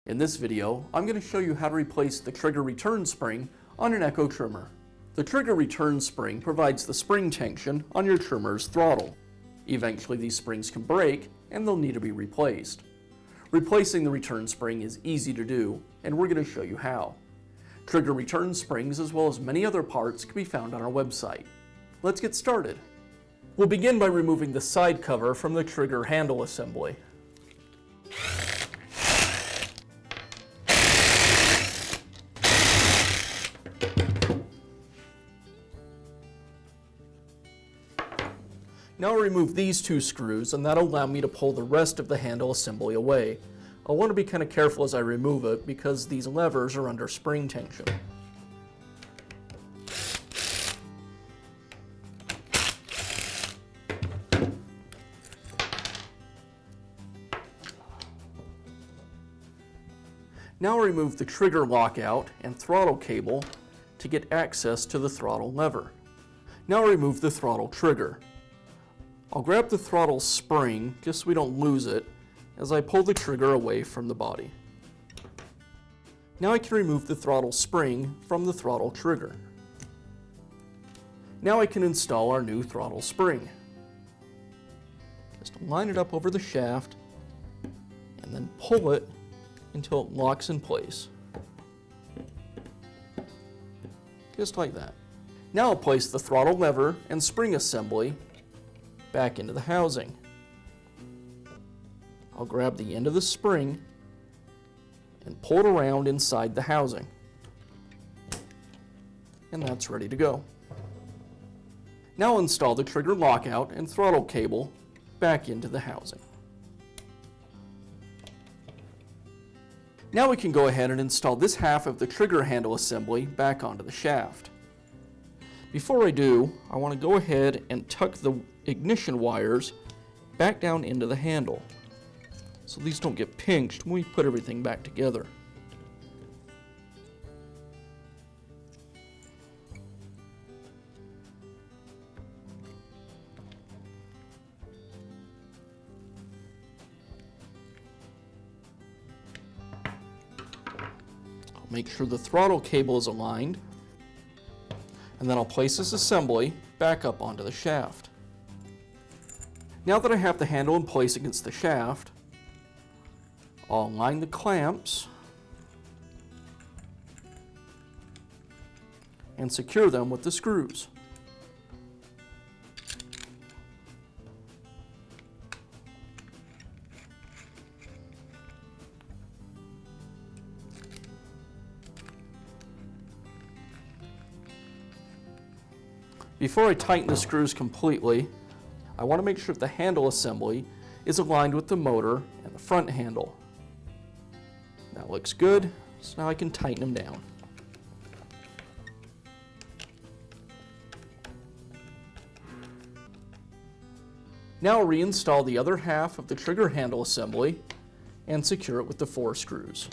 In this video, I'm going to show you how to replace the trigger return spring on an Echo trimmer. The trigger return spring provides the spring tension on your trimmer's throttle. Eventually these springs can break and they'll need to be replaced. Replacing the return spring is easy to do, and we're going to show you how. Trigger return springs, as well as many other parts, can be found on our website. Let's get started. We'll begin by removing the side cover from the trigger handle assembly. Now I'll remove these two screws, and that'll allow me to pull the rest of the handle assembly away. I'll want to be kind of careful as I remove it because these levers are under spring tension. Now I'll remove the trigger lockout and throttle cable to get access to the throttle lever. Now I'll remove the throttle trigger. I'll grab the throttle spring just so we don't lose it as I pull the trigger away from the body. Now I can remove the throttle spring from the throttle trigger. Now I can install our new throttle spring. Just line it up over the shaft and then pull it until it locks in place. Just like that. Now I'll place the throttle lever and spring assembly back into the housing. I'll grab the end of the spring and pull it around inside the housing. And that's ready to go. Now I'll install the trigger lockout and throttle cable back into the housing. Now we can go ahead and install this half of the trigger handle assembly back onto the shaft. Before I do, I want to go ahead and tuck the ignition wires back down into the handle so these don't get pinched when we put everything back together. I'll make sure the throttle cable is aligned, and then I'll place this assembly back up onto the shaft. Now that I have the handle in place against the shaft, I'll align the clamps and secure them with the screws. Before I tighten the screws completely, I want to make sure the handle assembly is aligned with the motor and the front handle. That looks good, so now I can tighten them down. Now I'll reinstall the other half of the trigger handle assembly and secure it with the 4 screws.